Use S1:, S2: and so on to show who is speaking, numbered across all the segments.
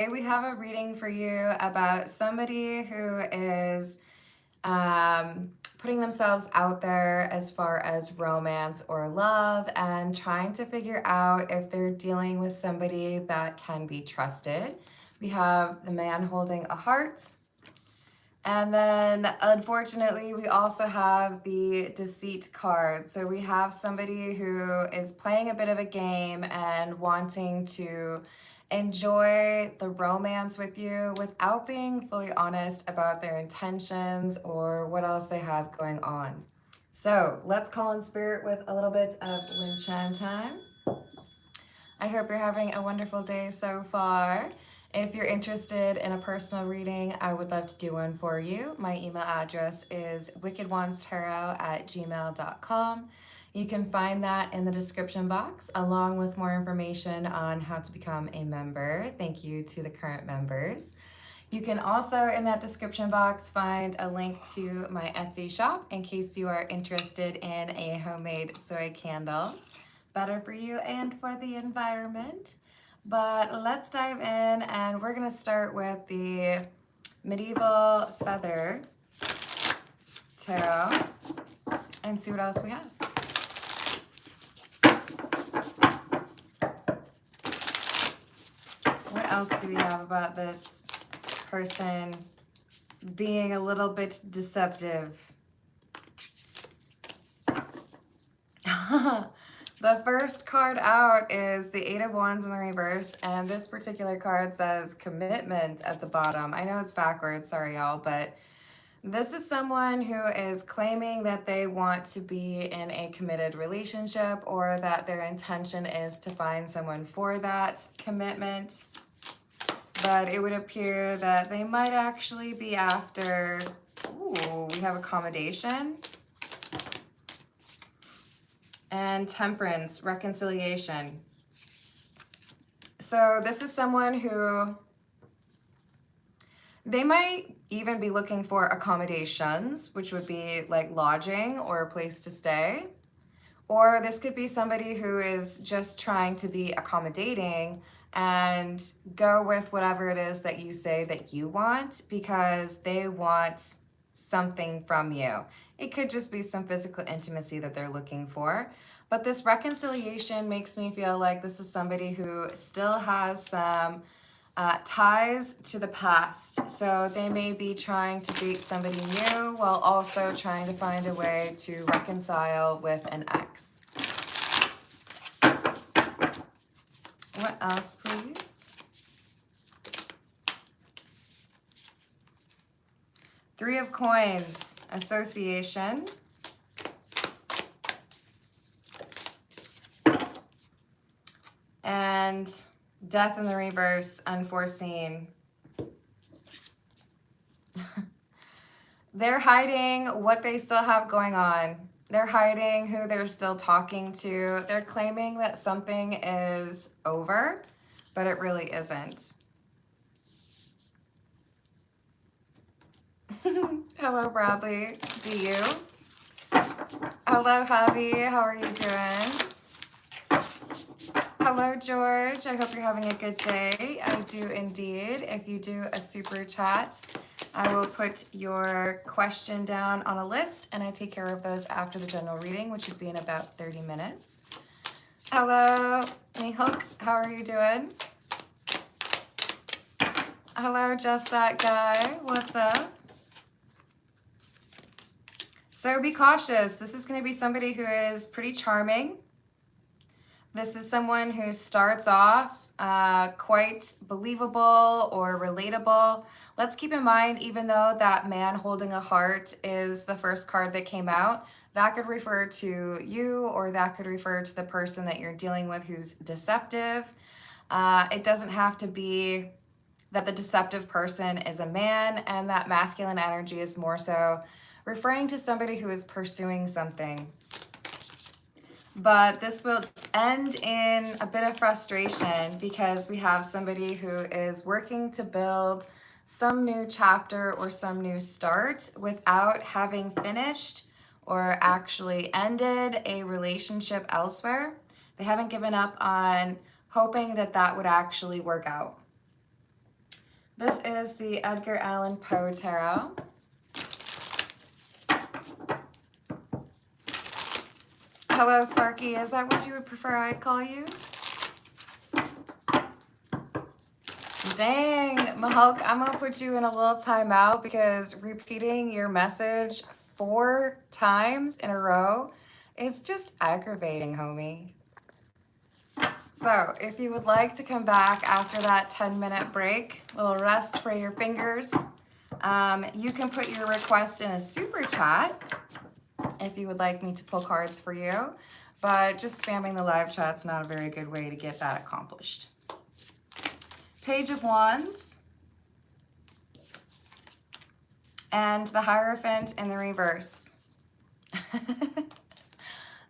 S1: We have a reading for you about somebody who is putting themselves out there as far as romance or love and trying to figure out if they're dealing with somebody that can be trusted. We have the man holding a heart. And then, unfortunately, we also have the deceit card. So we have somebody who is playing a bit of a game and wanting to enjoy the romance with you without being fully honest about their intentions or what else they have going on. So let's call in spirit with a little bit of wind chime time. I hope you're having a wonderful day so far. If you're interested in a personal reading, I would love to do one for you. My email address is wickedwandstarot@gmail.com. You can find that in the description box, along with more information on how to become a member. Thank you to the current members. You can also, in that description box, find a link to my Etsy shop in case you are interested in a homemade soy candle. Better for you and for the environment. But let's dive in, and we're going to start with the Medieval Feather Tarot and see what else we have. What else do we have about this person being a little bit deceptive? The first card out is the Eight of Wands in the reverse, and this particular card says commitment at the bottom. I know it's backwards, sorry y'all, but this is someone who is claiming that they want to be in a committed relationship, or that their intention is to find someone for that commitment. But it would appear that they might actually be after, ooh, we have accommodation. And temperance, reconciliation. So this is someone who, they might even be looking for accommodations, which would be like lodging or a place to stay. Or this could be somebody who is just trying to be accommodating and go with whatever it is that you say that you want, because they want something from you. It could just be some physical intimacy that they're looking for. But this reconciliation makes me feel like this is somebody who still has some ties to the past. So they may be trying to date somebody new while also trying to find a way to reconcile with an ex. What else, please? Three of Coins, association. And Death in the reverse, unforeseen. They're hiding what they still have going on. They're hiding who they're still talking to. They're claiming that something is over, but it really isn't. Hello, Bradley. Do you? Hello, Javi. How are you doing? Hello, George. I hope you're having a good day. I do indeed. If you do a super chat, I will put your question down on a list, and I take care of those after the general reading, which would be in about 30 minutes. Hello, Mihok. How are you doing? Hello, Just That Guy. What's up? So be cautious. This is going to be somebody who is pretty charming. This is someone who starts off quite believable or relatable. Let's keep in mind, even though that man holding a heart is the first card that came out, that could refer to you, or that could refer to the person that you're dealing with who's deceptive. It doesn't have to be that the deceptive person is a man, and that masculine energy is more so referring to somebody who is pursuing something. But this will end in a bit of frustration, because we have somebody who is working to build some new chapter or some new start without having finished or actually ended a relationship elsewhere. They haven't given up on hoping that that would actually work out. This is the Edgar Allan Poe Tarot. Hello, Sparky. Is that what you would prefer I'd call you? Dang, Mahok, I'm gonna put you in a little timeout because repeating your message 4 times in a row is just aggravating, homie. So if you would like to come back after that 10-minute break, a little rest for your fingers, you can put your request in a super chat if you would like me to pull cards for you, but just spamming the live chat's not a very good way to get that accomplished. Page of Wands and the Hierophant in the reverse.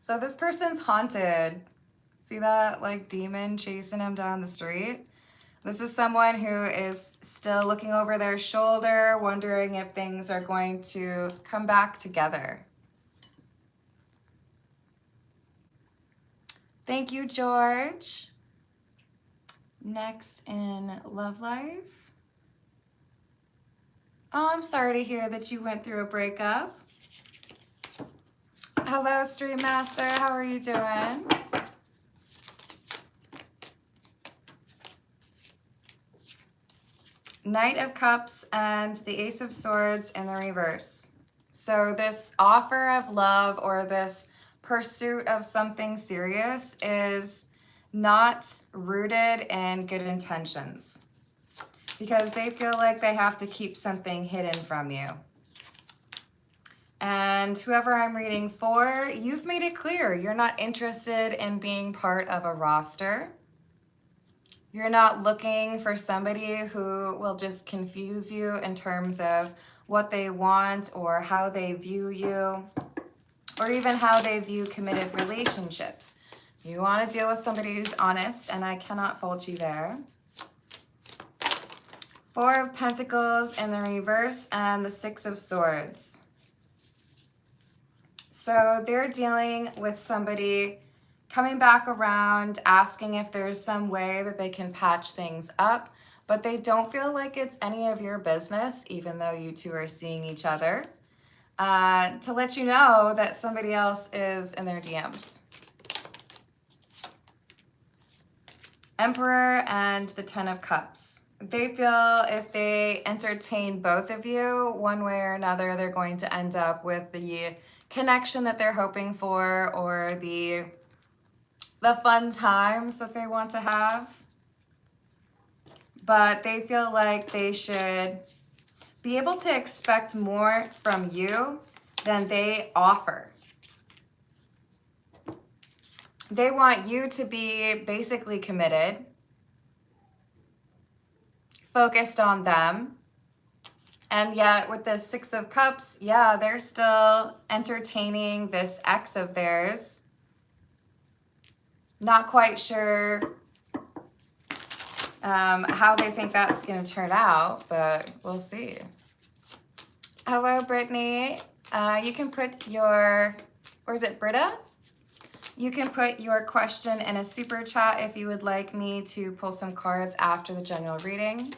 S1: So this person's haunted. See that like demon chasing him down the street? This is someone who is still looking over their shoulder, wondering if things are going to come back together. Thank you, George. Next in love life. Oh, I'm sorry to hear that you went through a breakup. Hello, Stream Master. How are you doing? Knight of Cups and the Ace of Swords in the reverse. So this offer of love or this pursuit of something serious is not rooted in good intentions because they feel like they have to keep something hidden from you. And whoever I'm reading for, you've made it clear you're not interested in being part of a roster. You're not looking for somebody who will just confuse you in terms of what they want or how they view you, or even how they view committed relationships. You want to deal with somebody who's honest, and I cannot fault you there. 4 of Pentacles in the reverse and the 6 of Swords. So they're dealing with somebody coming back around, asking if there's some way that they can patch things up, but they don't feel like it's any of your business, even though you two are seeing each other, to let you know that somebody else is in their DMs. Emperor and the 10 of Cups. They feel if they entertain both of you, one way or another, they're going to end up with the connection that they're hoping for or the fun times that they want to have. But they feel like they should be able to expect more from you than they offer. They want you to be basically committed, focused on them. And yet with the 6 of Cups, yeah, they're still entertaining this ex of theirs. Not quite sure how they think that's going to turn out, but we'll see. Hello, Brittany. You can put your, or is it Britta? You can put your question in a super chat if you would like me to pull some cards after the general reading.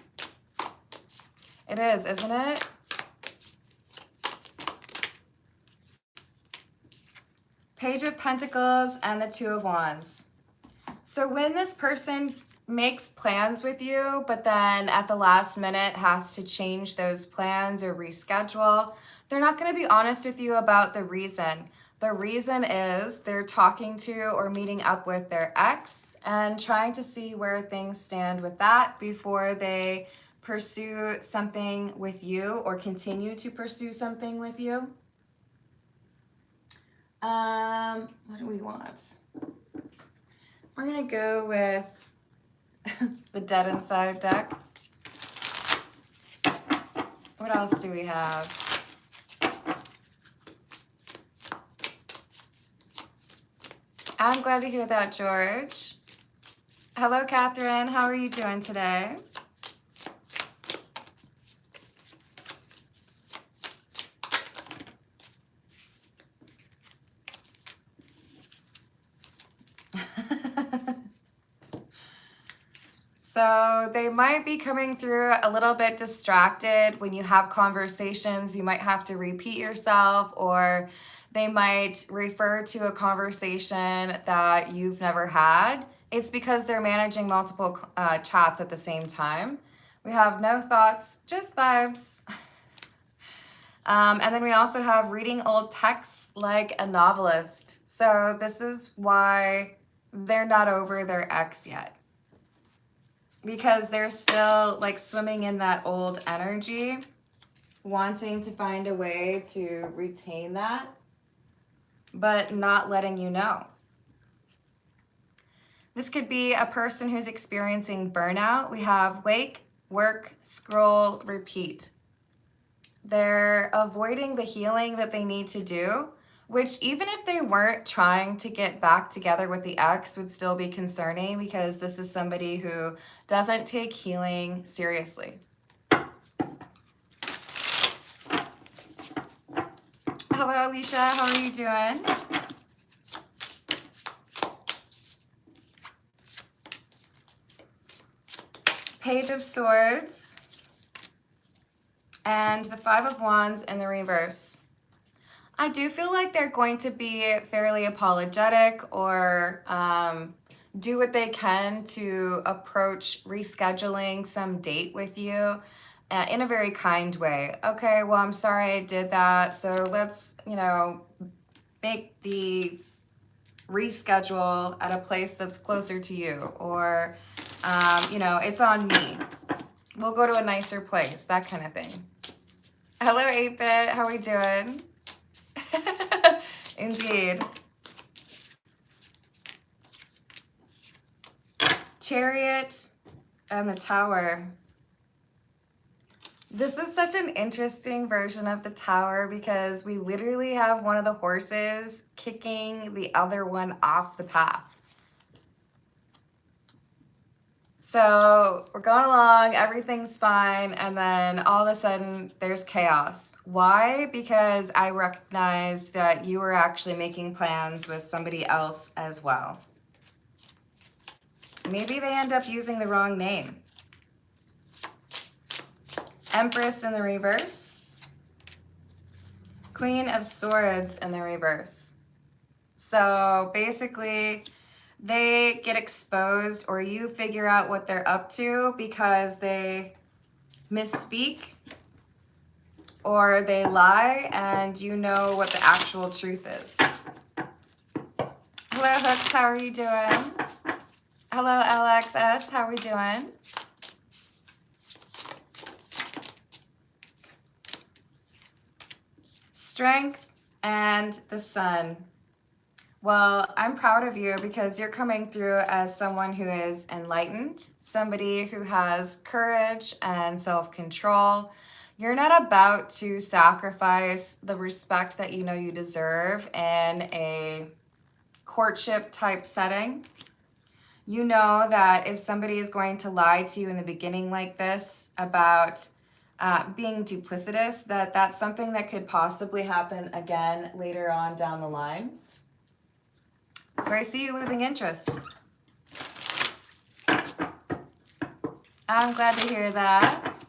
S1: It is, isn't it? Page of Pentacles and the 2 of Wands. So when this person makes plans with you, but then at the last minute has to change those plans or reschedule, they're not going to be honest with you about the reason. The reason is they're talking to or meeting up with their ex and trying to see where things stand with that before they pursue something with you or continue to pursue something with you. What do we want? We're going to go with the Dead Inside deck. What else do we have? I'm glad to hear that, George. Hello, Catherine. How are you doing today? So they might be coming through a little bit distracted when you have conversations. You might have to repeat yourself, or they might refer to a conversation that you've never had. It's because they're managing multiple chats at the same time. We have no thoughts, just vibes. And then we also have reading old texts like a novelist. So this is why they're not over their ex yet, because they're still like swimming in that old energy, wanting to find a way to retain that, but not letting you know. This could be a person who's experiencing burnout. We have wake, work, scroll, repeat. They're avoiding the healing that they need to do, which even if they weren't trying to get back together with the ex would still be concerning, because this is somebody who doesn't take healing seriously. Hello, Alicia. How are you doing? Page of Swords and the Five of Wands in the reverse. I do feel like they're going to be fairly apologetic, or do what they can to approach rescheduling some date with you in a very kind way. Okay, well, I'm sorry I did that, so let's, make the reschedule at a place that's closer to you, or, it's on me. We'll go to a nicer place, that kind of thing. Hello, 8-Bit. How are we doing? Indeed. Chariot and the Tower. This is such an interesting version of the Tower, because we literally have one of the horses kicking the other one off the path. So we're going along, everything's fine, and then all of a sudden there's chaos. Why? Because I recognized that you were actually making plans with somebody else as well. Maybe they end up using the wrong name. Empress in the reverse. Queen of Swords in the reverse. So basically, they get exposed, or you figure out what they're up to because they misspeak or they lie, and you know what the actual truth is. Hello, Hooks. How are you doing? Hello, LXS. How are we doing? Strength and the Sun. Well, I'm proud of you, because you're coming through as someone who is enlightened, somebody who has courage and self-control. You're not about to sacrifice the respect that you know you deserve in a courtship type setting. You know that if somebody is going to lie to you in the beginning like this about being duplicitous, that's something that could possibly happen again later on down the line. So I see you losing interest. I'm glad to hear that.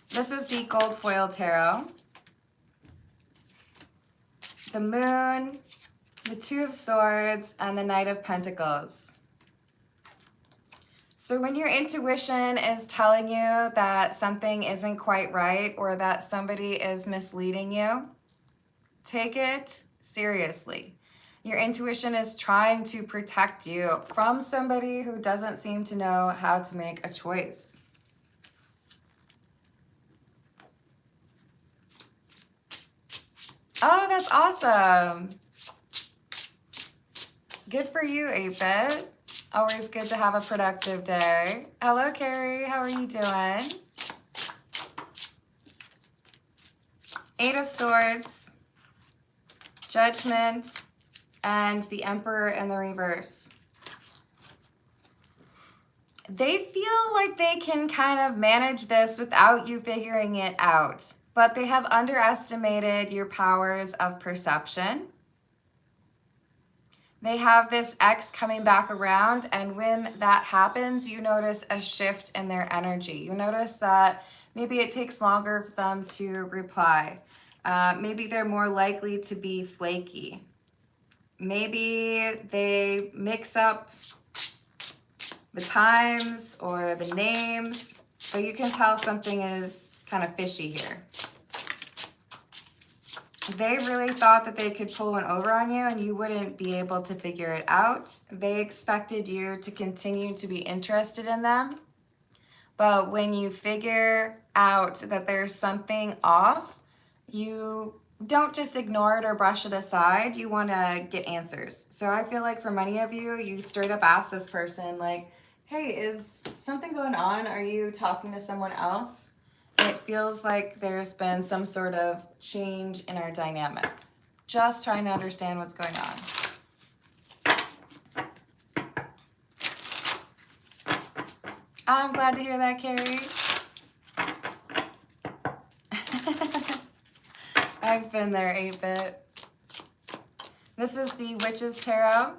S1: This is the Gold Foil Tarot. The Moon, the Two of Swords, and the Knight of Pentacles. So when your intuition is telling you that something isn't quite right, or that somebody is misleading you, take it seriously. Your intuition is trying to protect you from somebody who doesn't seem to know how to make a choice. Oh, that's awesome. Good for you, 8-Bit. Always good to have a productive day. Hello, Carrie. How are you doing? Eight of Swords, Judgment, and the Emperor in the reverse. They feel like they can kind of manage this without you figuring it out, but they have underestimated your powers of perception. They have this ex coming back around, and when that happens, you notice a shift in their energy. You notice that maybe it takes longer for them to reply. Maybe they're more likely to be flaky. Maybe they mix up the times or the names, but you can tell something is kind of fishy here. They really thought that they could pull one over on you and you wouldn't be able to figure it out. They expected you to continue to be interested in them. But when you figure out that there's something off, you don't just ignore it or brush it aside. You want to get answers. So I feel like for many of you, you straight up ask this person like, hey, is something going on? Are you talking to someone else? It feels like there's been some sort of change in our dynamic. Just trying to understand what's going on. I'm glad to hear that, Carrie. I've been there, 8-bit. This is the Witch's Tarot.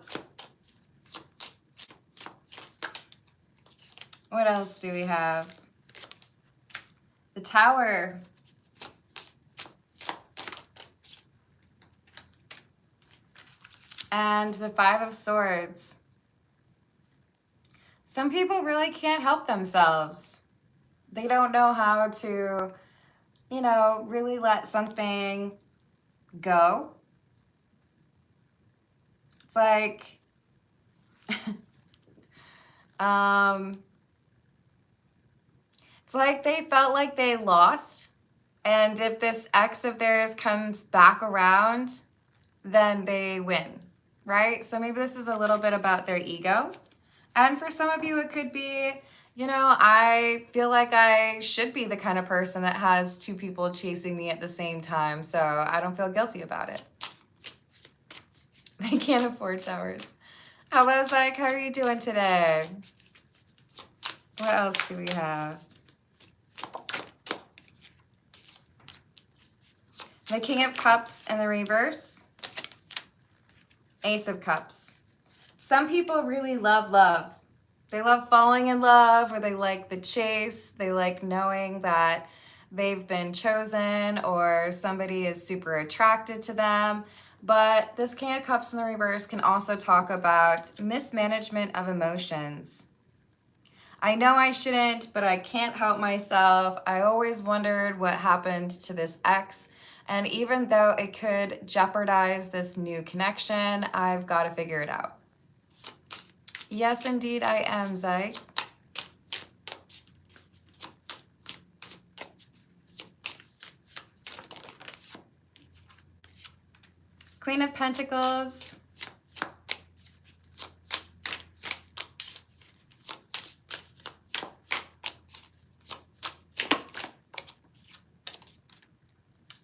S1: What else do we have? The Tower. And the Five of Swords. Some people really can't help themselves. They don't know how to, you know, really let something go. It's like, it's like they felt like they lost. And if this ex of theirs comes back around, then they win, right? So maybe this is a little bit about their ego. And for some of you, it could be, you know, I feel like I should be the kind of person that has two people chasing me at the same time, so I don't feel guilty about it. They can't afford towers. Hello, Zyke. How are you doing today? What else do we have? The King of Cups in the reverse. Ace of Cups. Some people really love love. They love falling in love, or they like the chase. They like knowing that they've been chosen or somebody is super attracted to them. But this King of Cups in the reverse can also talk about mismanagement of emotions. I know I shouldn't, but I can't help myself. I always wondered what happened to this ex. And even though it could jeopardize this new connection, I've got to figure it out. Yes, indeed, I am, Zyke. Queen of Pentacles.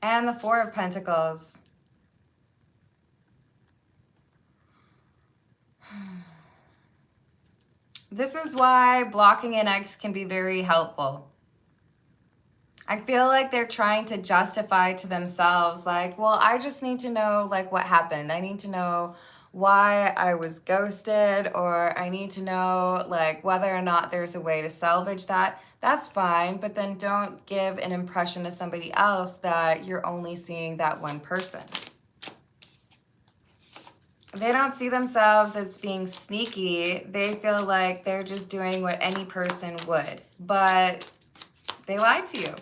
S1: And the Four of Pentacles. This is why blocking an ex can be very helpful. I feel like they're trying to justify to themselves, like, well, I just need to know, like, what happened. I need to know why I was ghosted, or I need to know, like, whether or not there's a way to salvage that. That's fine, but then don't give an impression to somebody else that you're only seeing that one person. They don't see themselves as being sneaky. They feel like they're just doing what any person would, but they lied to you.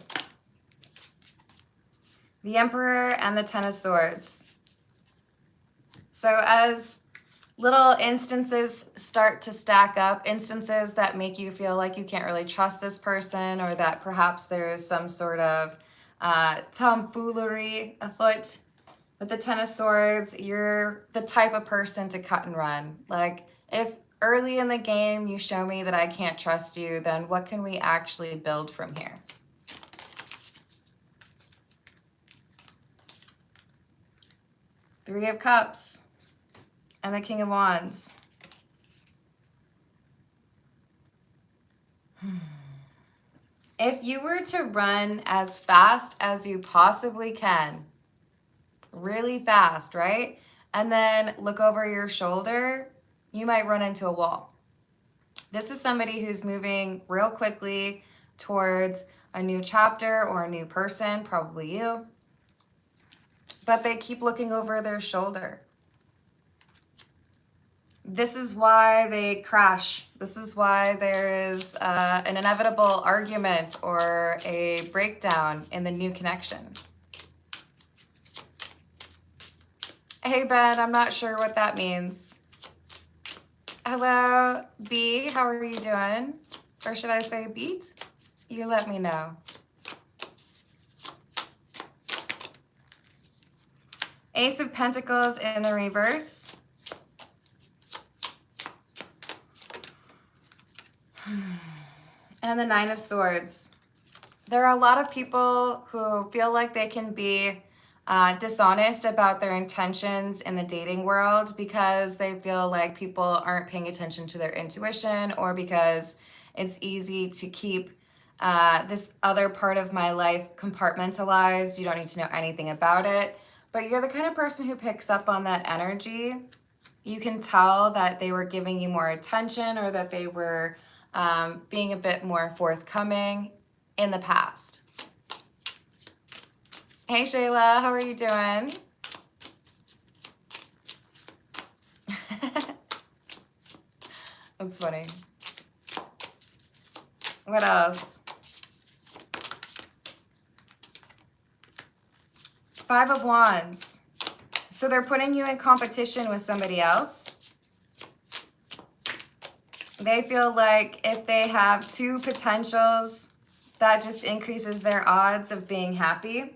S1: The Emperor and the Ten of Swords. So as little instances start to stack up, instances that make you feel like you can't really trust this person, or that perhaps there's some sort of tomfoolery afoot, with the Ten of Swords, you're the type of person to cut and run. Like, if early in the game you show me that I can't trust you, then what can we actually build from here? Three of Cups and the King of Wands. If you were to run as fast as you possibly can, really fast, right? and then look over your shoulder, you might run into a wall. This is somebody who's moving real quickly towards a new chapter or a new person, probably you, but they keep looking over their shoulder. This is why they crash. This is why there is an inevitable argument or a breakdown in the new connection. Hey, Ben, I'm not sure what that means. Hello, B, how are you doing? Or should I say Beat? You let me know. Ace of Pentacles in the reverse. And the Nine of Swords. There are a lot of people who feel like they can be dishonest about their intentions in the dating world because they feel like people aren't paying attention to their intuition, or because it's easy to keep this other part of my life compartmentalized. You don't need to know anything about it. But you're the kind of person who picks up on that energy. You can tell that they were giving you more attention, or that they were being a bit more forthcoming in the past. Hey Shayla, how are you doing? That's funny. What else? Five of Wands. So they're putting you in competition with somebody else. They feel like if they have two potentials, that just increases their odds of being happy.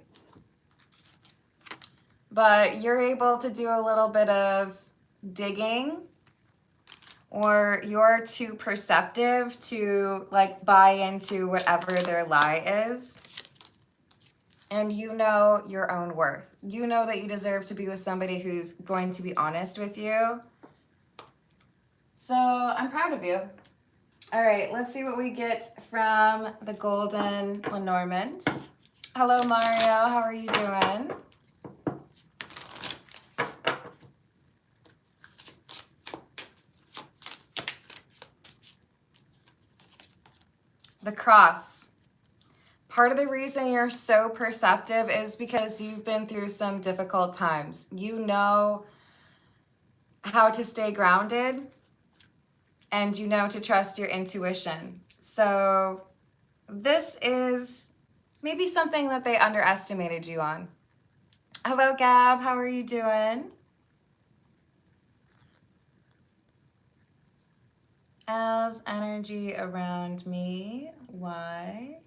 S1: But you're able to do a little bit of digging, or you're too perceptive to like buy into whatever their lie is. And you know your own worth. You know that you deserve to be with somebody who's going to be honest with you. So I'm proud of you. All right, let's see what we get from the Golden Lenormand. Hello, Mario. How are you doing? The Cross. Part of the reason you're so perceptive is because you've been through some difficult times. You know how to stay grounded, and you know to trust your intuition. So this is maybe something that they underestimated you on. Hello, Gab. How are you doing? Al's energy around me. Why?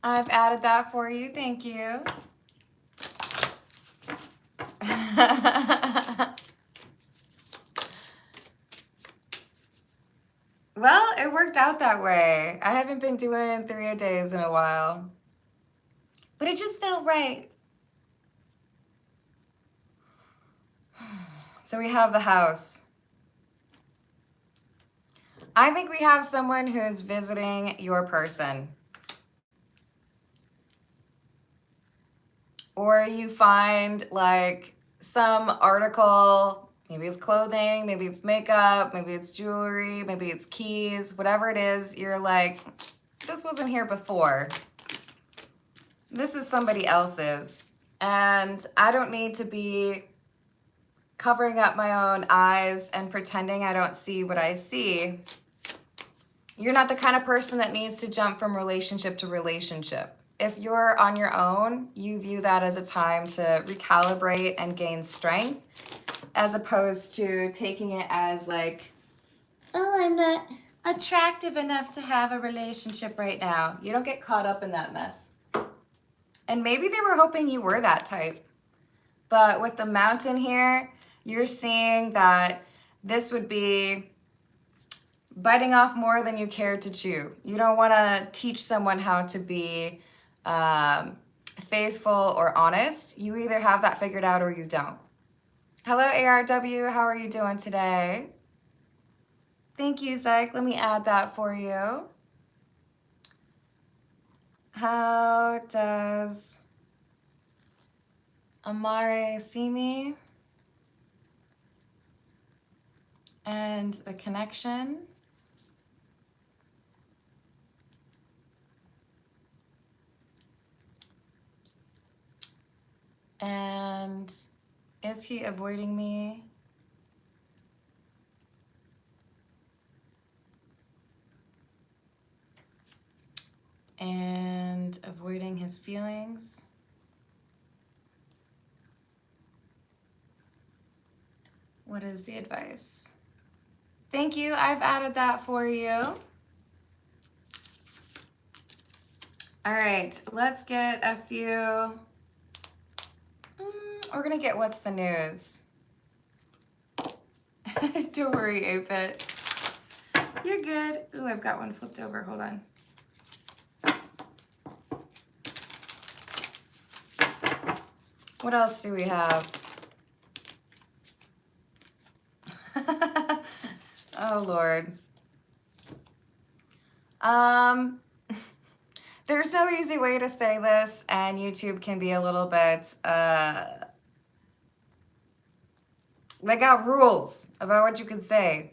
S1: I've added that for you. Thank you. Well, it worked out that way. I haven't been doing 3-a-days in a while, but it just felt right. So we have the House. I think we have someone who is visiting your person. Or you find like some article, maybe it's clothing, maybe it's makeup, maybe it's jewelry, maybe it's keys, whatever it is, you're like, this wasn't here before. This is somebody else's. And I don't need to be covering up my own eyes and pretending I don't see what I see. You're not the kind of person that needs to jump from relationship to relationship. If you're on your own, you view that as a time to recalibrate and gain strength, as opposed to taking it as like, oh, I'm not attractive enough to have a relationship right now. You don't get caught up in that mess. And maybe they were hoping you were that type. But with the Mountain here, you're seeing that this would be biting off more than you cared to chew. You don't want to teach someone how to be faithful or honest. You either have that figured out or you don't. Hello, ARW. How are you doing today? Thank you, Zyke. Let me add that for you. How does Amare see me? and the connection. And is he avoiding me? And avoiding his feelings. What is the advice? Thank you. I've added that for you. All right, let's get a few. We're going to get what's the news. Don't worry, 8-Bit. You're good. Ooh, I've got one flipped over. Hold on. What else do we have? Oh, Lord. There's no easy way to say this, and YouTube can be a little bit, they got rules about what you can say.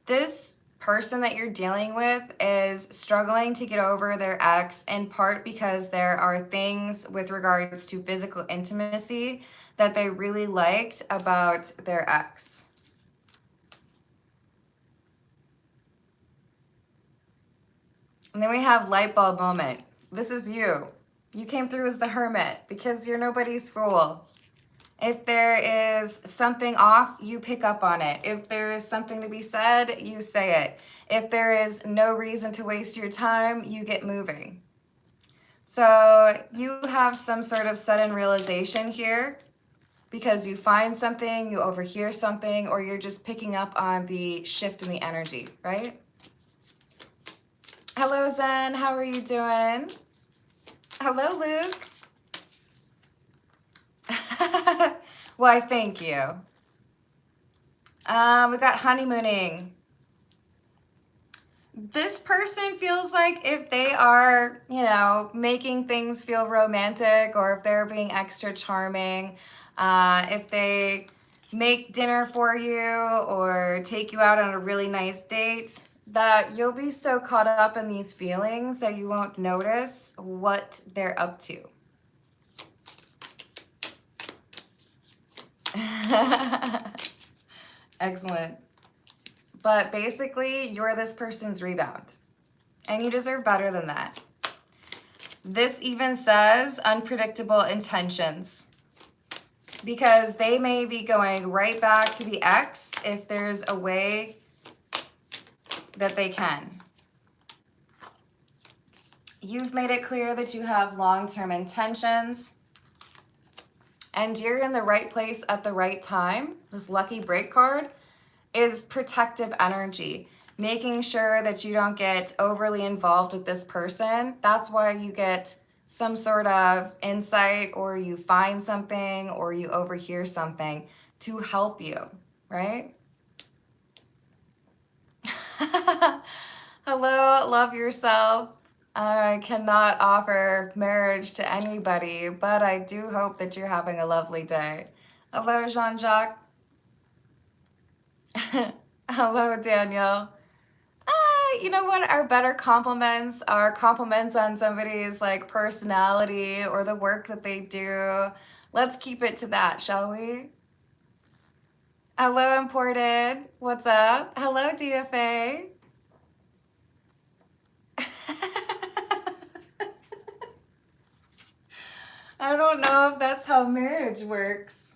S1: This person that you're dealing with is struggling to get over their ex, in part because there are things with regards to physical intimacy that they really liked about their ex. And then we have light bulb moment. This is you. You came through as the hermit because you're nobody's fool. If there is something off, you pick up on it. If there is something to be said, you say it. If there is no reason to waste your time, you get moving. So you have some sort of sudden realization here because you find something, you overhear something, or you're just picking up on the shift in the energy, right? Hello, Zen. How are you doing? Hello, Luke. Why, thank you. We got honeymooning. This person feels like if they are, making things feel romantic, or if they're being extra charming, if they make dinner for you or take you out on a really nice date, that you'll be so caught up in these feelings that you won't notice what they're up to. Excellent. But basically, you're this person's rebound, and you deserve better than that. This even says unpredictable intentions, because they may be going right back to the ex if there's a way that they can. You've made it clear that you have long-term intentions, and you're in the right place at the right time. This lucky break card is protective energy, making sure that you don't get overly involved with this person. That's why you get some sort of insight, or you find something, or you overhear something to help you, right? Hello, love yourself. I cannot offer marriage to anybody, but I do hope that you're having a lovely day. Hello, Jean-Jacques. Hello, Daniel. You know what? Our better compliments are compliments on somebody's like personality or the work that they do. Let's keep it to that, shall we? Hello, Imported. What's up? Hello, DFA. I don't know if that's how marriage works,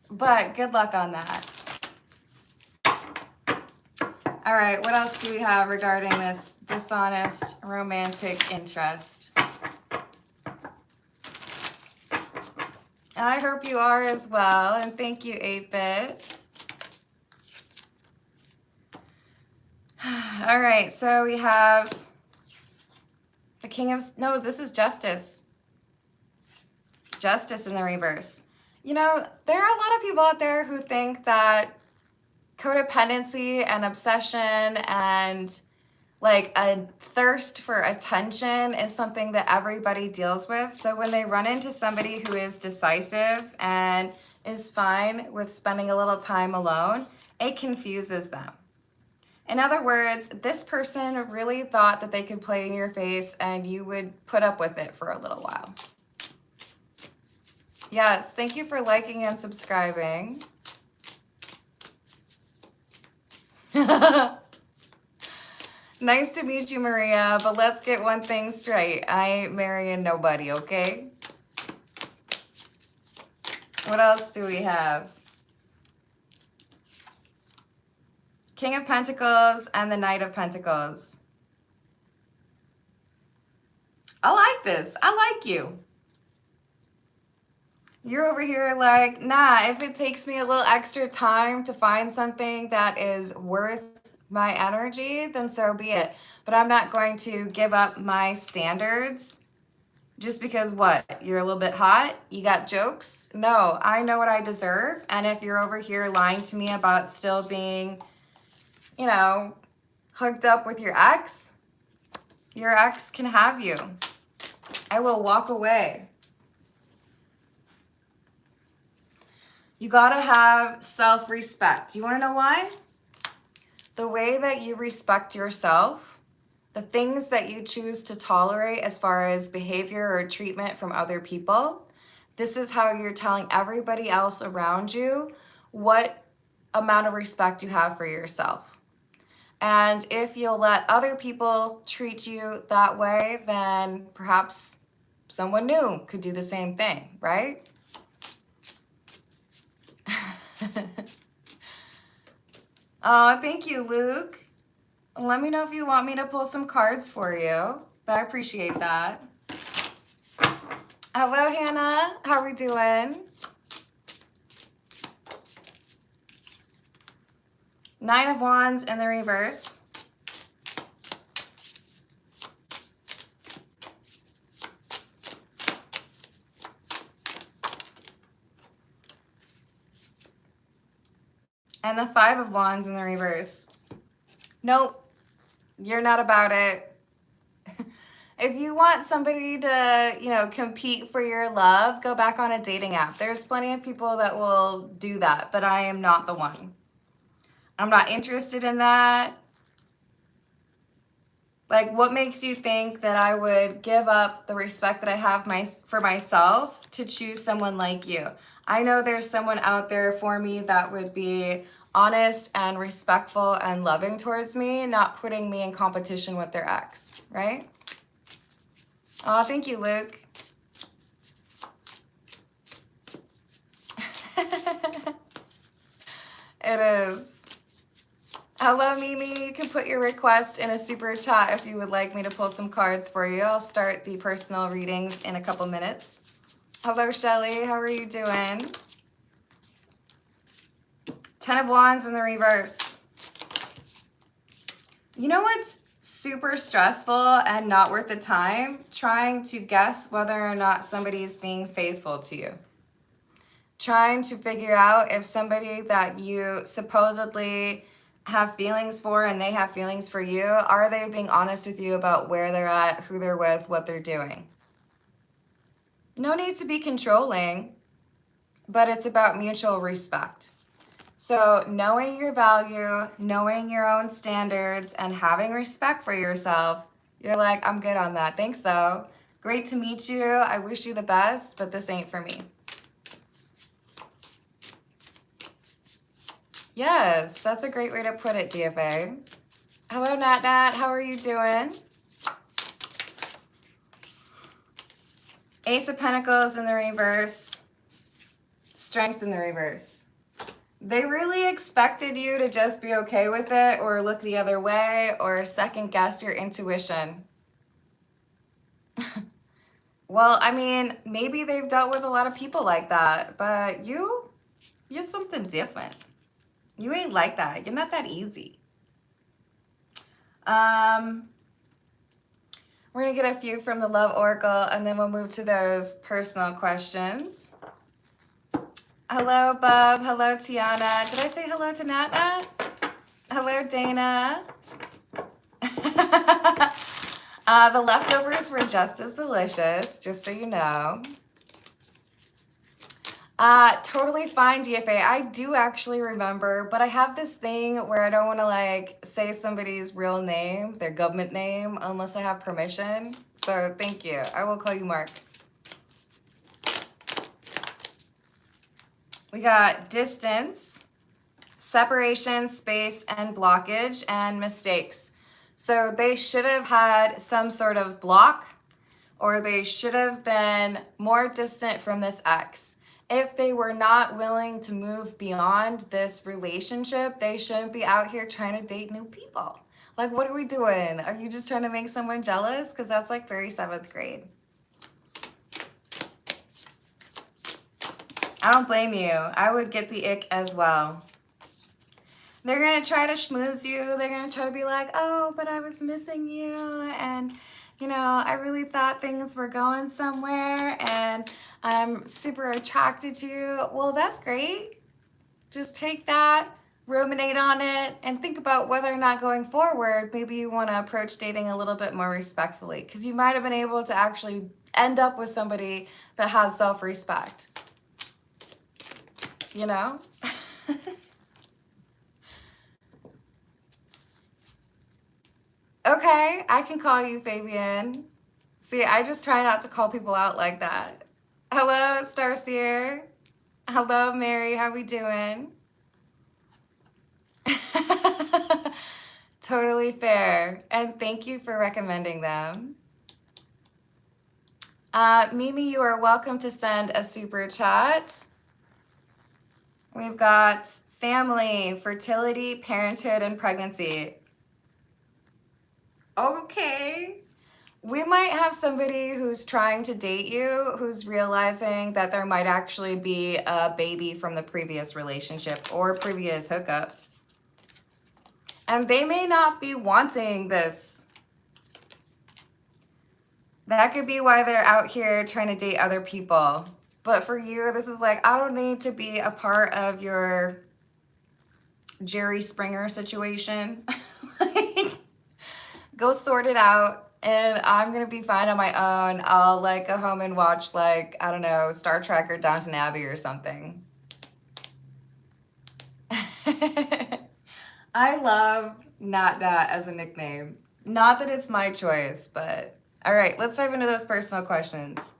S1: but good luck on that. All right, what else do we have regarding this dishonest romantic interest? I hope you are as well, and thank you, 8-Bit. All right, so we have the King of... No, this is Justice. Justice in the reverse. You know, there are a lot of people out there who think that codependency and obsession and like a thirst for attention is something that everybody deals with. So when they run into somebody who is decisive and is fine with spending a little time alone, it confuses them. In other words, this person really thought that they could play in your face and you would put up with it for a little while. Yes, thank you for liking and subscribing. Nice to meet you, Maria, but let's get one thing straight. I ain't marrying nobody, okay? What else do we have? King of Pentacles and the Knight of Pentacles. I like this. I like you. You're over here like, nah, if it takes me a little extra time to find something that is worth my energy, then so be it. But I'm not going to give up my standards just because what? You're a little bit hot? You got jokes? No, I know what I deserve. And if you're over here lying to me about still being, you know, hooked up with your ex can have you. I will walk away. You gotta have self-respect. You wanna know why? The way that you respect yourself, the things that you choose to tolerate as far as behavior or treatment from other people, this is how you're telling everybody else around you what amount of respect you have for yourself. And if you'll let other people treat you that way, then perhaps someone new could do the same thing, right? Oh, thank you, Luke. Let me know if you want me to pull some cards for you. But I appreciate that. Hello, Hannah. How are we doing? Nine of Wands in the reverse. And the Five of Wands in the reverse. Nope, you're not about it. If you want somebody to, you know, compete for your love, go back on a dating app. There's plenty of people that will do that, but I am not the one. I'm not interested in that. Like, what makes you think that I would give up the respect that I have for myself to choose someone like you? I know there's someone out there for me that would be honest and respectful and loving towards me, not putting me in competition with their ex, right? Oh, thank you, Luke. It is. Hello, Mimi. You can put your request in a super chat if you would like me to pull some cards for you. I'll start the personal readings in a couple minutes. Hello, Shelly. How are you doing? Ten of Wands in the reverse. You know what's super stressful and not worth the time? Trying to guess whether or not somebody is being faithful to you. Trying to figure out if somebody that you supposedly have feelings for and they have feelings for you, are they being honest with you about where they're at, who they're with, what they're doing? No need to be controlling, but it's about mutual respect. So knowing your value, knowing your own standards, and having respect for yourself, you're like, I'm good on that. Thanks, though. Great to meet you. I wish you the best, but this ain't for me. Yes, that's a great way to put it, DFA. Hello, Nat Nat. How are you doing? Ace of Pentacles in the reverse. Strength in the reverse. They really expected you to just be okay with it or look the other way or second guess your intuition. Well, I mean, maybe they've dealt with a lot of people like that, but you're something different. You ain't like that. You're not that easy. We're going to get a few from the Love Oracle, and then we'll move to those personal questions. Hello, Bub. Hello, Tiana. Did I say hello to Nat Nat? Hello, Dana. The leftovers were just as delicious, just so you know. Totally fine, DFA. I do actually remember, but I have this thing where I don't want to like say somebody's real name, their government name, unless I have permission. So thank you. I will call you Mark. We got distance, separation, space, and blockage, and mistakes. So they should have had some sort of block, or they should have been more distant from this ex. If they were not willing to move beyond this relationship, they shouldn't be out here trying to date new people. Like, what are we doing? Are you just trying to make someone jealous? Because that's like very 7th grade. I don't blame you. I would get the ick as well. They're going to try to schmooze you. They're going to try to be like, oh, but I was missing you. And, you know, I really thought things were going somewhere. And I'm super attracted to you. Well, that's great. Just take that, ruminate on it, and think about whether or not going forward, maybe you want to approach dating a little bit more respectfully. Because you might have been able to actually end up with somebody that has self-respect. You know? Okay, I can call you Fabian. See, I just try not to call people out like that. Hello, Starseer. Hello, Mary. How we doing? Totally fair. And thank you for recommending them. Mimi, you are welcome to send a super chat. We've got family, fertility, parenthood, and pregnancy. Okay. We might have somebody who's trying to date you who's realizing that there might actually be a baby from the previous relationship or previous hookup. And they may not be wanting this. That could be why they're out here trying to date other people. But for you, this is like, I don't need to be a part of your Jerry Springer situation. Like, go sort it out. And I'm going to be fine on my own. I'll like go home and watch like, I don't know, Star Trek or Downton Abbey or something. I love Nat as a nickname. Not that it's my choice, but all right, let's dive into those personal questions.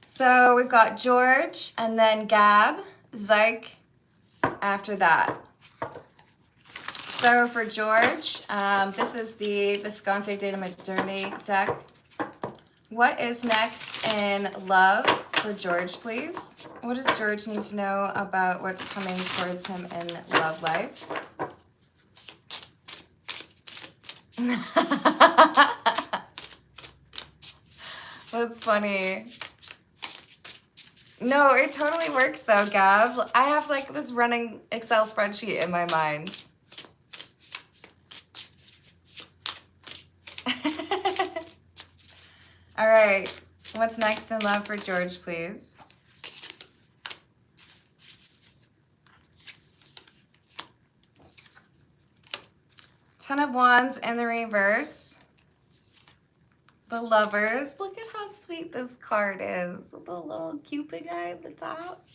S1: So we've got George and then Gab, Zyke after that. So for George, this is the Visconti Data Modernity deck. What is next in love for George, please? What does George need to know about what's coming towards him in love life? That's funny. No, it totally works though, Gab. I have like this running Excel spreadsheet in my mind. All right, what's next in love for George, please? Ten of Wands in the reverse. The Lovers. Look at how sweet this card is. The little Cupid guy at the top.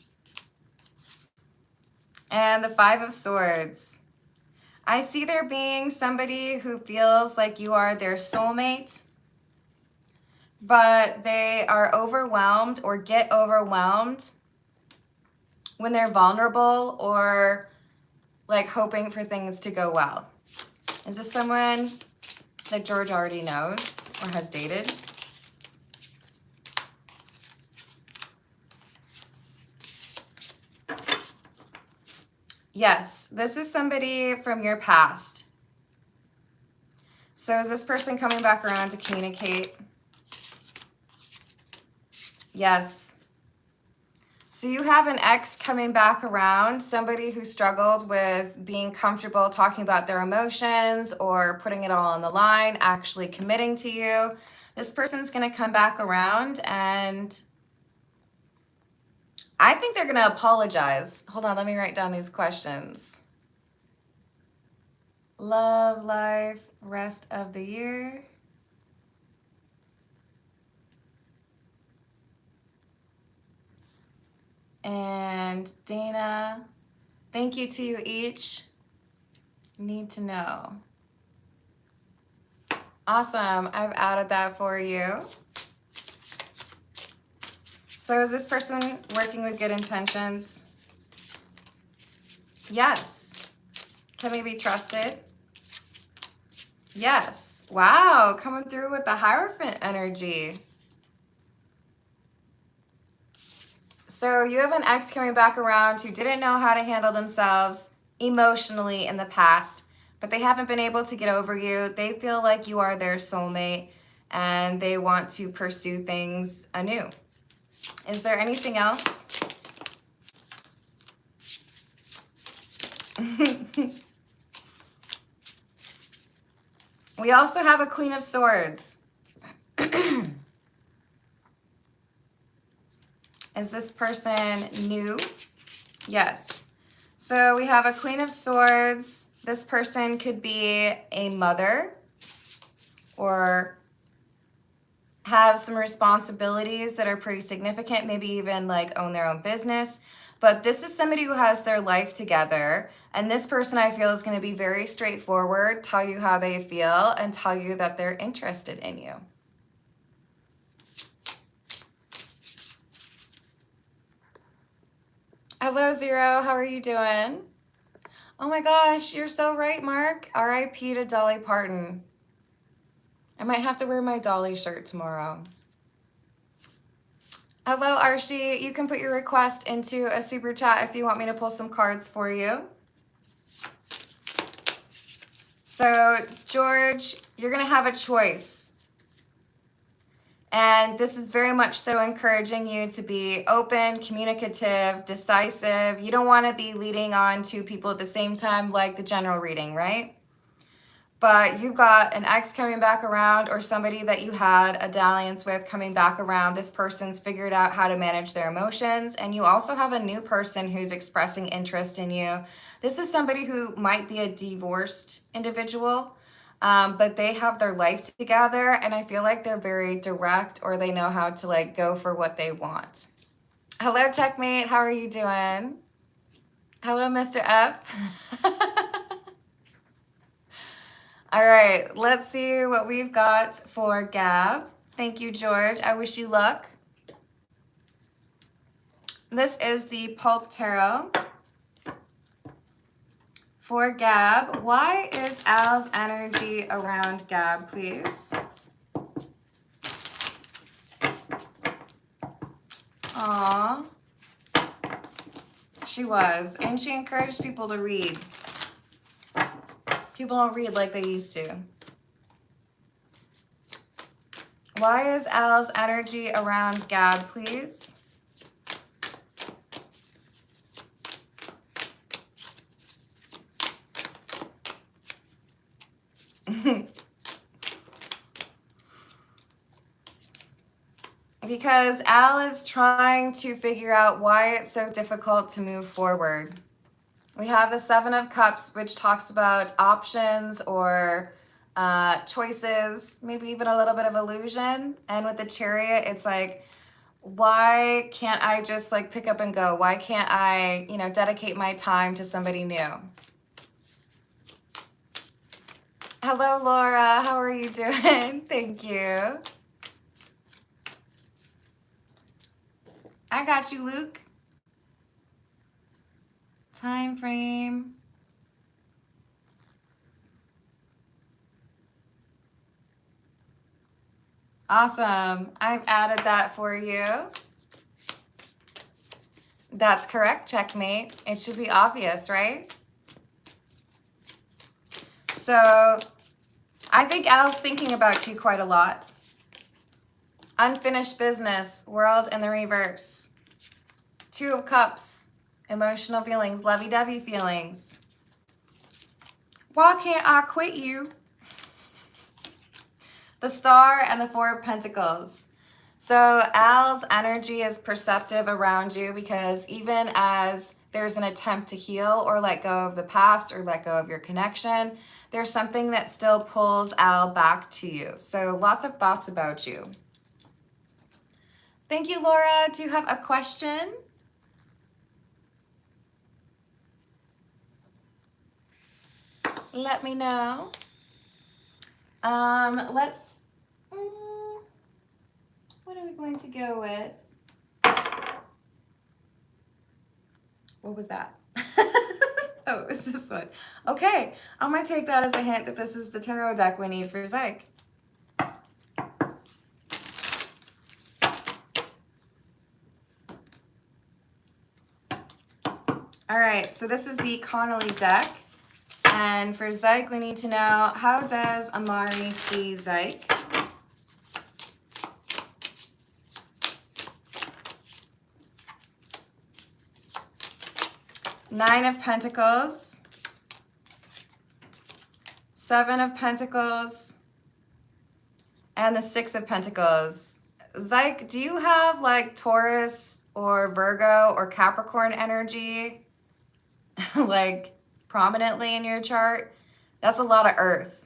S1: And the Five of Swords. I see there being somebody who feels like you are their soulmate, but they are overwhelmed or get overwhelmed when they're vulnerable or like hoping for things to go well. Is this someone that George already knows or has dated? Yes, this is somebody from your past. So is this person coming back around to communicate? Yes. So you have an ex coming back around, somebody who struggled with being comfortable talking about their emotions or putting it all on the line, actually committing to you. This person's going to come back around and I think they're going to apologize. Hold on, let me write down these questions. Love, life, rest of the year. and Dana. Thank you to you each. Need to know. Awesome. I've added that for you. So is this person working with good intentions? Yes. Can they be trusted? Yes. Wow, coming through with the Hierophant energy. So you have an ex coming back around who didn't know how to handle themselves emotionally in the past, but they haven't been able to get over you. They feel like you are their soulmate and they want to pursue things anew. Is there anything else? We also have a Queen of Swords. Is this person new? Yes. So we have a Queen of Swords. This person could be a mother or have some responsibilities that are pretty significant, maybe even like own their own business. But this is somebody who has their life together. And this person I feel is going to be very straightforward, tell you how they feel, and tell you that they're interested in you. Hello, Zero. How are you doing? Oh my gosh, you're so right, Mark. R.I.P. to Dolly Parton. I might have to wear my Dolly shirt tomorrow. Hello, Archie. You can put your request into a super chat if you want me to pull some cards for you. So, George, you're going to have a choice. And this is very much so encouraging you to be open, communicative, decisive. You don't want to be leading on two people at the same time like the general reading, right? But you've got an ex coming back around or somebody that you had a dalliance with coming back around. This person's figured out how to manage their emotions. And you also have a new person who's expressing interest in you. This is somebody who might be a divorced individual. But they have their life together and I feel like they're very direct or they know how to like go for what they want. Hello, Checkmate. How are you doing? Hello, Mr. F. All right, let's see what we've got for Gab. Thank you, George. I wish you luck. This is the Pulp Tarot. For Gab, why is Al's energy around Gab, please? Aww. She was, and she encouraged people to read. People don't read like they used to. Why is Al's energy around Gab, please? Because Al is trying to figure out why it's so difficult to move forward. We have the Seven of Cups, which talks about options or choices, maybe even a little bit of illusion. And with the Chariot, it's like, why can't I just like pick up and go? Why can't I, dedicate my time to somebody new? Hello, Laura. How are you doing? Thank you. I got you, Luke. Time frame. Awesome. I've added that for you. That's correct, Checkmate. It should be obvious, right? So I think Al's thinking about you quite a lot. Unfinished business, world in the reverse. Two of Cups, emotional feelings, lovey-dovey feelings. Why can't I quit you? The Star and the Four of Pentacles. So Al's energy is perceptive around you because even as there's an attempt to heal or let go of the past or let go of your connection, there's something that still pulls Al back to you. So lots of thoughts about you. Thank you, Laura. Do you have a question? let me know. Let's, what are we going to go with? What was that? Oh, it was this one. Okay, I'm going to take that as a hint that this is the tarot deck we need for Zyke. All right, so this is the Connolly deck. And for Zyke, we need to know, how does Amari see Zyke? Nine of Pentacles, Seven of Pentacles, and the Six of Pentacles. Zyke, do you have like Taurus or Virgo or Capricorn energy like prominently in your chart? That's a lot of earth.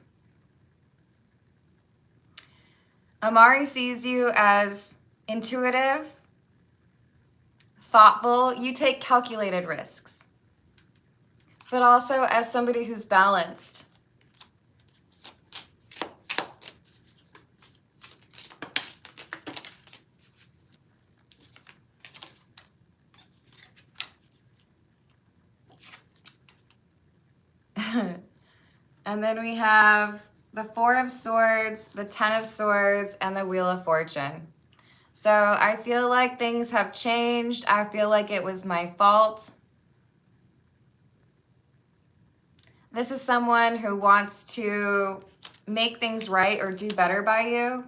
S1: Amari sees you as intuitive, thoughtful. You take calculated risks, but also as somebody who's balanced. And then we have the Four of Swords, the Ten of Swords, and the Wheel of Fortune. So I feel like things have changed. I feel like it was my fault. This is someone who wants to make things right or do better by you,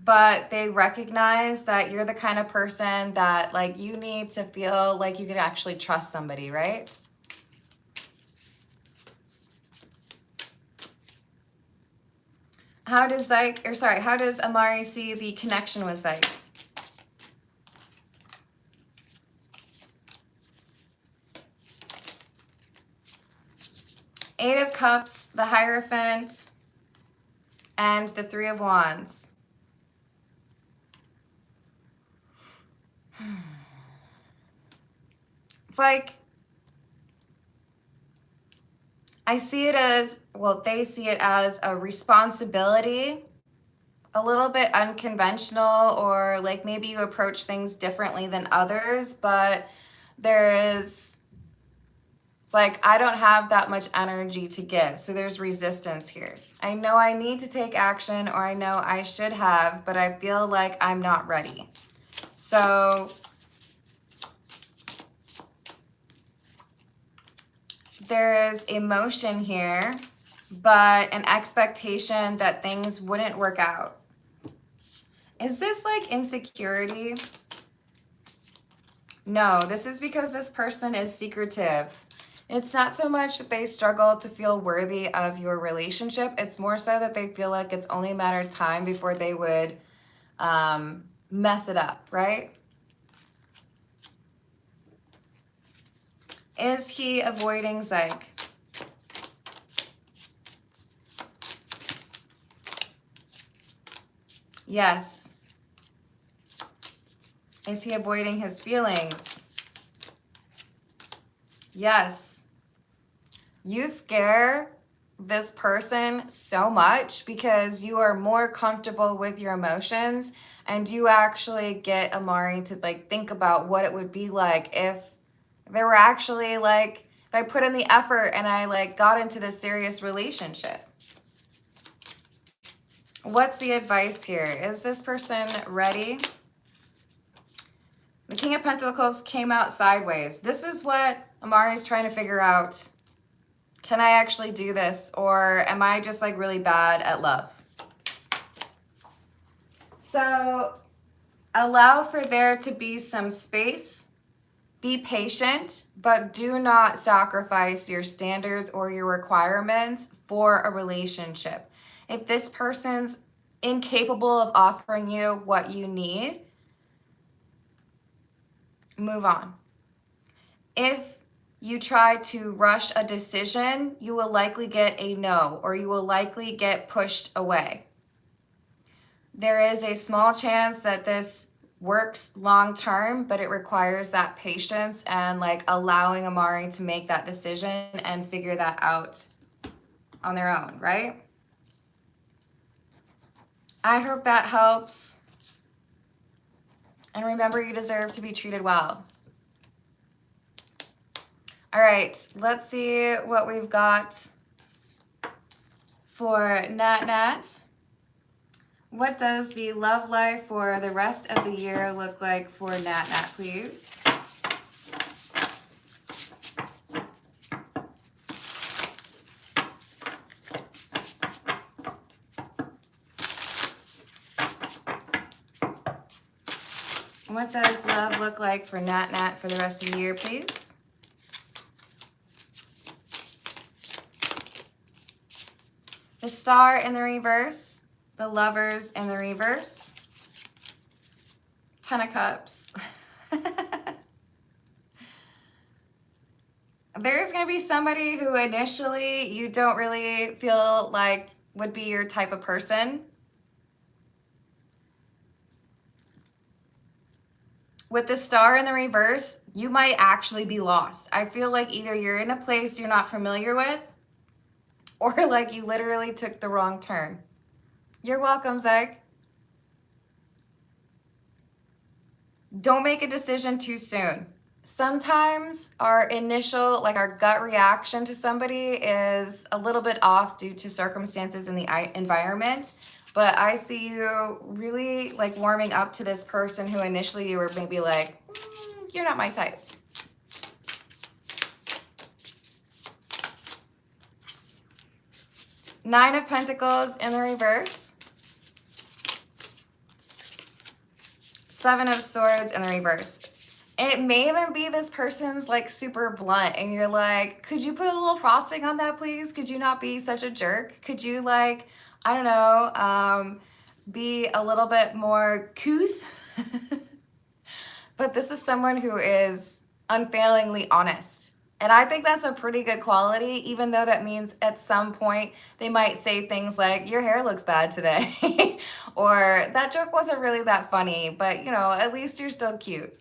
S1: but they recognize that you're the kind of person that like you need to feel like you can actually trust somebody, right? How does how does Amari see the connection with Zyke? Eight of Cups, the Hierophant, and the Three of Wands. It's like, I see it as, well, they see it as a responsibility, a little bit unconventional, or like maybe you approach things differently than others, but it's like, I don't have that much energy to give. So there's resistance here. I know I need to take action, or I know I should have, but I feel like I'm not ready. So there is emotion here, but an expectation that things wouldn't work out. Is this like insecurity? No, this is because this person is secretive. It's not so much that they struggle to feel worthy of your relationship. It's more so that they feel like it's only a matter of time before they would mess it up, right? Is he avoiding Zyke? Yes. Is he avoiding his feelings? Yes. You scare this person so much because you are more comfortable with your emotions, and you actually get Amari to like think about what it would be like if there were actually like, if I put in the effort and I like got into this serious relationship. What's the advice here? Is this person ready? The King of Pentacles came out sideways. This is what Amari's trying to figure out. Can I actually do this? Or am I just like really bad at love? So allow for there to be some space. Be patient, but do not sacrifice your standards or your requirements for a relationship. If this person's incapable of offering you what you need, move on. If you try to rush a decision, you will likely get a no, or you will likely get pushed away. There is a small chance that this works long term, but it requires that patience and like allowing Amari to make that decision and figure that out on their own, right? I hope that helps. And remember, you deserve to be treated well. All right, let's see what we've got for Nat. What does the love life for the rest of the year look like for Nat, please? What does love look like for Nat for the rest of the year, please? The Star in the reverse, the Lovers in the reverse, Ten of Cups. There's going to be somebody who initially you don't really feel like would be your type of person. With the Star in the reverse, you might actually be lost. I feel like either you're in a place you're not familiar with, or like you literally took the wrong turn. You're welcome, Zeg. Don't make a decision too soon. Sometimes our initial, like our gut reaction to somebody is a little bit off due to circumstances in the environment. But I see you really like warming up to this person who initially you were maybe like, you're not my type. Nine of Pentacles in the reverse. Seven of Swords in the reverse. It may even be this person's like super blunt and you're like, could you put a little frosting on that, please? Could you not be such a jerk? Could you like, I don't know, be a little bit more couth? But this is someone who is unfailingly honest. And I think that's a pretty good quality, even though that means at some point they might say things like, your hair looks bad today, or that joke wasn't really that funny, but you know, at least you're still cute.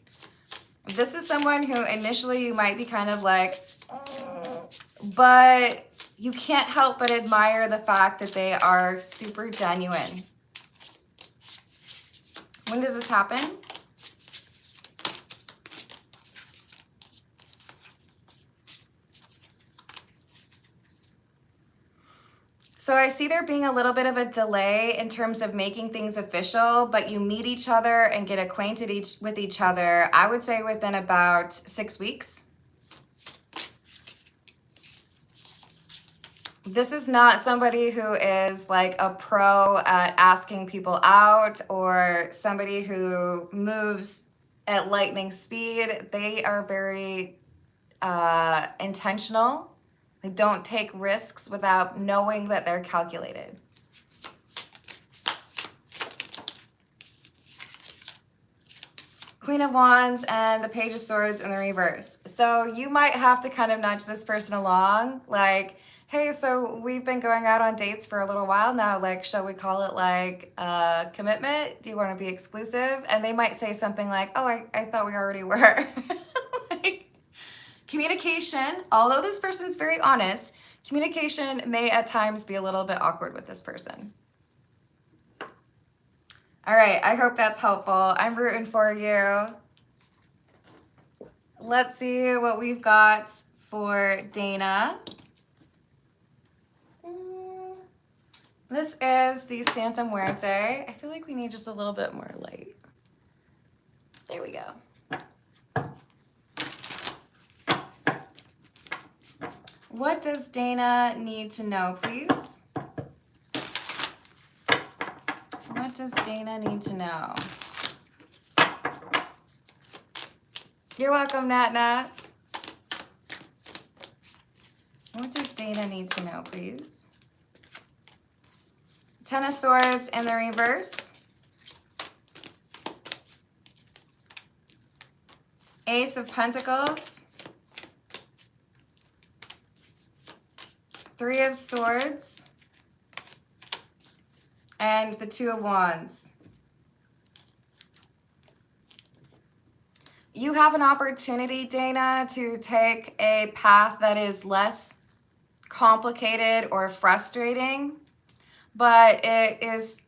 S1: This is someone who initially you might be kind of like, but you can't help but admire the fact that they are super genuine. When does this happen? So I see there being a little bit of a delay in terms of making things official, but you meet each other and get acquainted with each other, I would say within about 6 weeks. This is not somebody who is like a pro at asking people out or somebody who moves at lightning speed. They are very intentional. They don't take risks without knowing that they're calculated. Queen of Wands and the Page of Swords in the reverse. So you might have to kind of nudge this person along, like, hey, so we've been going out on dates for a little while now, like, shall we call it like a commitment? Do you want to be exclusive? And they might say something like, oh, I thought we already were. Like, communication, although this person's very honest, communication may at times be a little bit awkward with this person. All right, I hope that's helpful. I'm rooting for you. Let's see what we've got for Dana. This is the Santa Muerte. I feel like we need just a little bit more light. There we go. What does Dana need to know, please? What does Dana need to know? You're welcome, Nat. What does Dana need to know, please? Ten of Swords in the reverse. Ace of Pentacles. Three of Swords. And the Two of Wands. You have an opportunity, Dana, to take a path that is less complicated or frustrating, but it is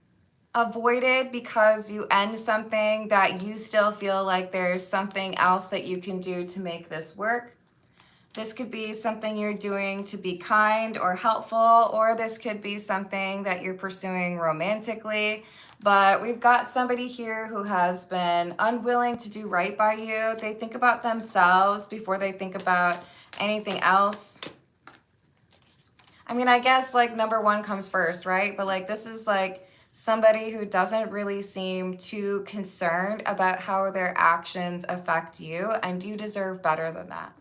S1: avoided because you end something that you still feel like there's something else that you can do to make this work. This could be something you're doing to be kind or helpful, or this could be something that you're pursuing romantically. But we've got somebody here who has been unwilling to do right by you. They think about themselves before they think about anything else. I mean, I guess like number one comes first, right? But like this is like somebody who doesn't really seem too concerned about how their actions affect you, and you deserve better than that.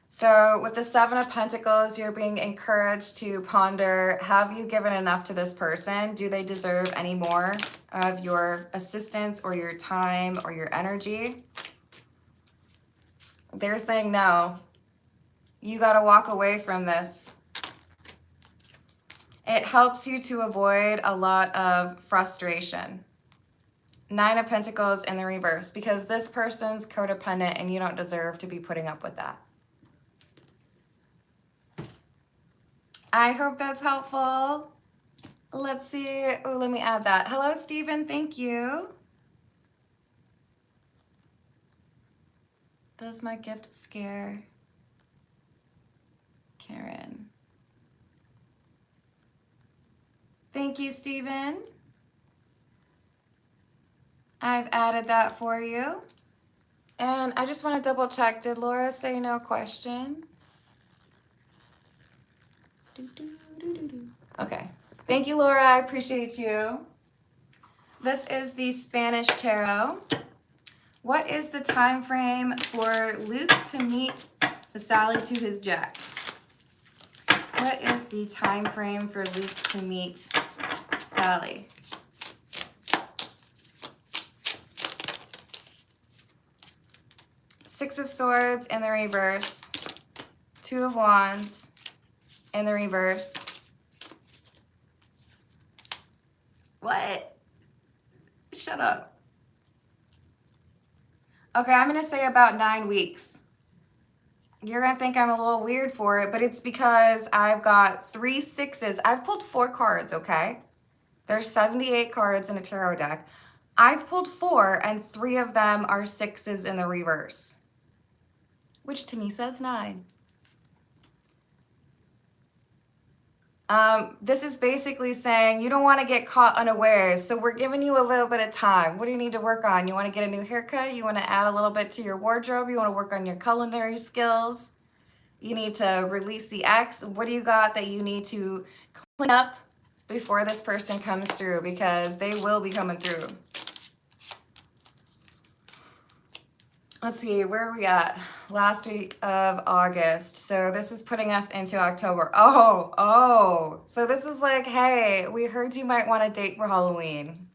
S1: So with the Seven of Pentacles, you're being encouraged to ponder, have you given enough to this person? Do they deserve any more of your assistance or your time or your energy? They're saying no. You got to walk away from this. It helps you to avoid a lot of frustration. Nine of Pentacles in the reverse, because this person's codependent and you don't deserve to be putting up with that. I hope that's helpful. Let's see. Oh, let me add that. Hello, Stephen. Thank you. Does my gift scare Karen? Thank you, Stephen. I've added that for you. And I just want to double check. Did Laura say no question? Okay. Thank you, Laura. I appreciate you. This is the Spanish Tarot. What is the time frame for Luke to meet the Sally to his Jack? What is the time frame for Luke to meet Sally? Six of Swords in the reverse. Two of Wands in the reverse. What? Shut up. Okay, I'm going to say about 9 weeks. You're going to think I'm a little weird for it, but it's because I've got 3 sixes. I've pulled 4 cards, okay? There's 78 cards in a tarot deck. I've pulled 4, and 3 of them are sixes in the reverse, which to me says 9. This is basically saying you don't want to get caught unawares, so we're giving you a little bit of time. What do you need to work on? You want to get a new haircut? You want to add a little bit to your wardrobe? You want to work on your culinary skills? You need to release the ex? What do you got that you need to clean up before this person comes through? Because they will be coming through. Let's see, where are we at? Last week of August. So this is putting us into October. Oh. So this is like, hey, we heard you might want to date for Halloween.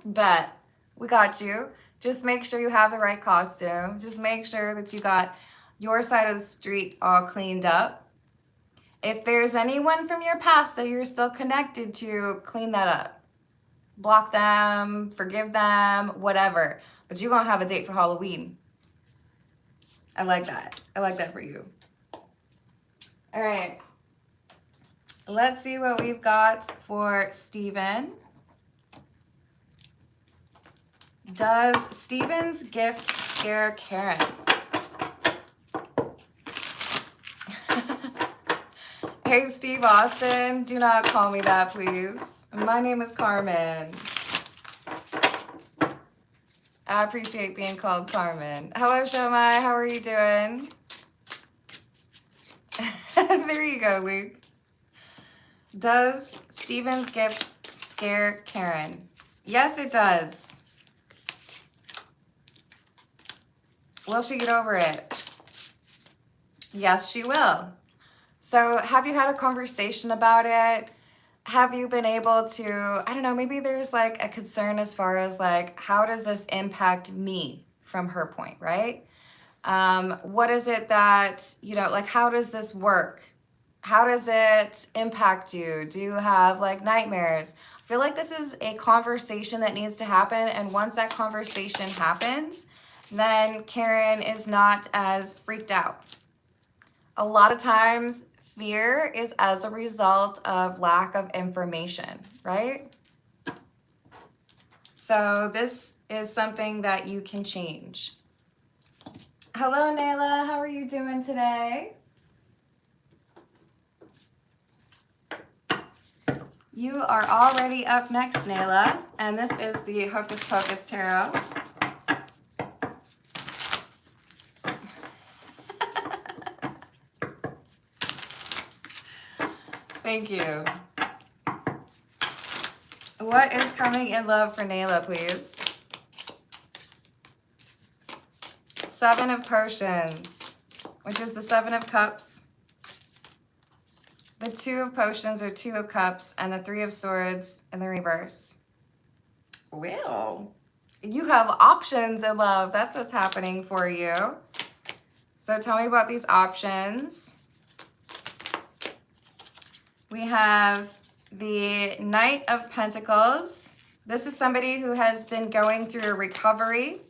S1: Bet. We got you. Just make sure you have the right costume. Just make sure that you got your side of the street all cleaned up. If there's anyone from your past that you're still connected to, clean that up. Block them, forgive them, whatever. But you're going to have a date for Halloween. I like that. I like that for you. All right. Let's see what we've got for Steven. Does Steven's gift scare Karen? Hey, Steve Austin, do not call me that, please. My name is Carmen. I appreciate being called Carmen. Hello, Shomai. How are you doing? There you go, Luke. Does Steven's gift scare Karen? Yes, it does. Will she get over it? Yes, she will. So have you had a conversation about it? Have you been able to, I don't know, maybe there's like a concern as far as like, how does this impact me from her point, right? What is it that, you know, like, how does this work? How does it impact you? Do you have like nightmares? I feel like this is a conversation that needs to happen. And once that conversation happens, then Karen is not as freaked out. A lot of times, fear is as a result of lack of information, right? So this is something that you can change. Hello, Nayla. How are you doing today? You are already up next, Nayla, and this is the Hocus Pocus Tarot. Thank you. What is coming in love for Nayla, please? Seven of Potions, which is the Seven of Cups. The Two of Potions or Two of Cups, and the Three of Swords in the reverse. Well, you have options in love. That's what's happening for you. So tell me about these options. We have the Knight of Pentacles. This is somebody who has been going through a recovery,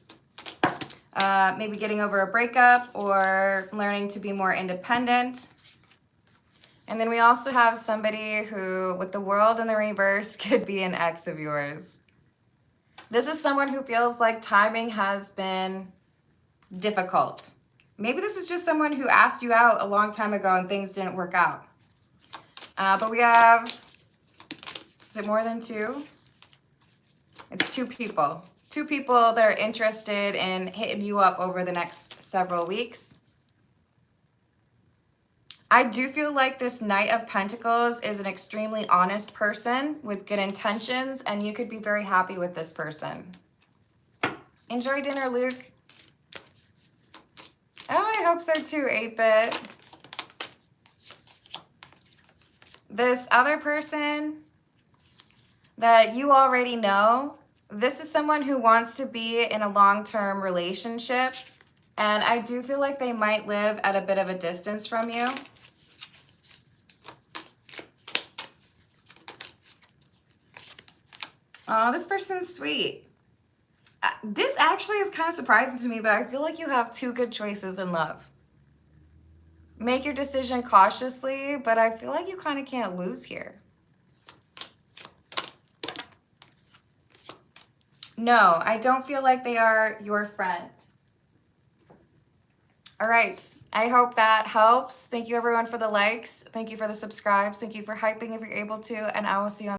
S1: maybe getting over a breakup or learning to be more independent. And then we also have somebody who, with the World in the reverse, could be an ex of yours. This is someone who feels like timing has been difficult. Maybe this is just someone who asked you out a long time ago and things didn't work out. But we have, is it more than two? It's two people. Two people that are interested in hitting you up over the next several weeks. I do feel like this Knight of Pentacles is an extremely honest person with good intentions, and you could be very happy with this person. Enjoy dinner, Luke. Oh, I hope so too, 8-Bit. This other person that you already know, this is someone who wants to be in a long-term relationship, and I do feel like they might live at a bit of a distance from you. Oh, this person's sweet. This actually is kind of surprising to me, but I feel like you have two good choices in love. Make your decision cautiously, but I feel like you kind of can't lose here. No, I don't feel like they are your friend. All right, I hope that helps. Thank you everyone for the likes. Thank you for the subscribes. Thank you for hyping if you're able to, and I will see you on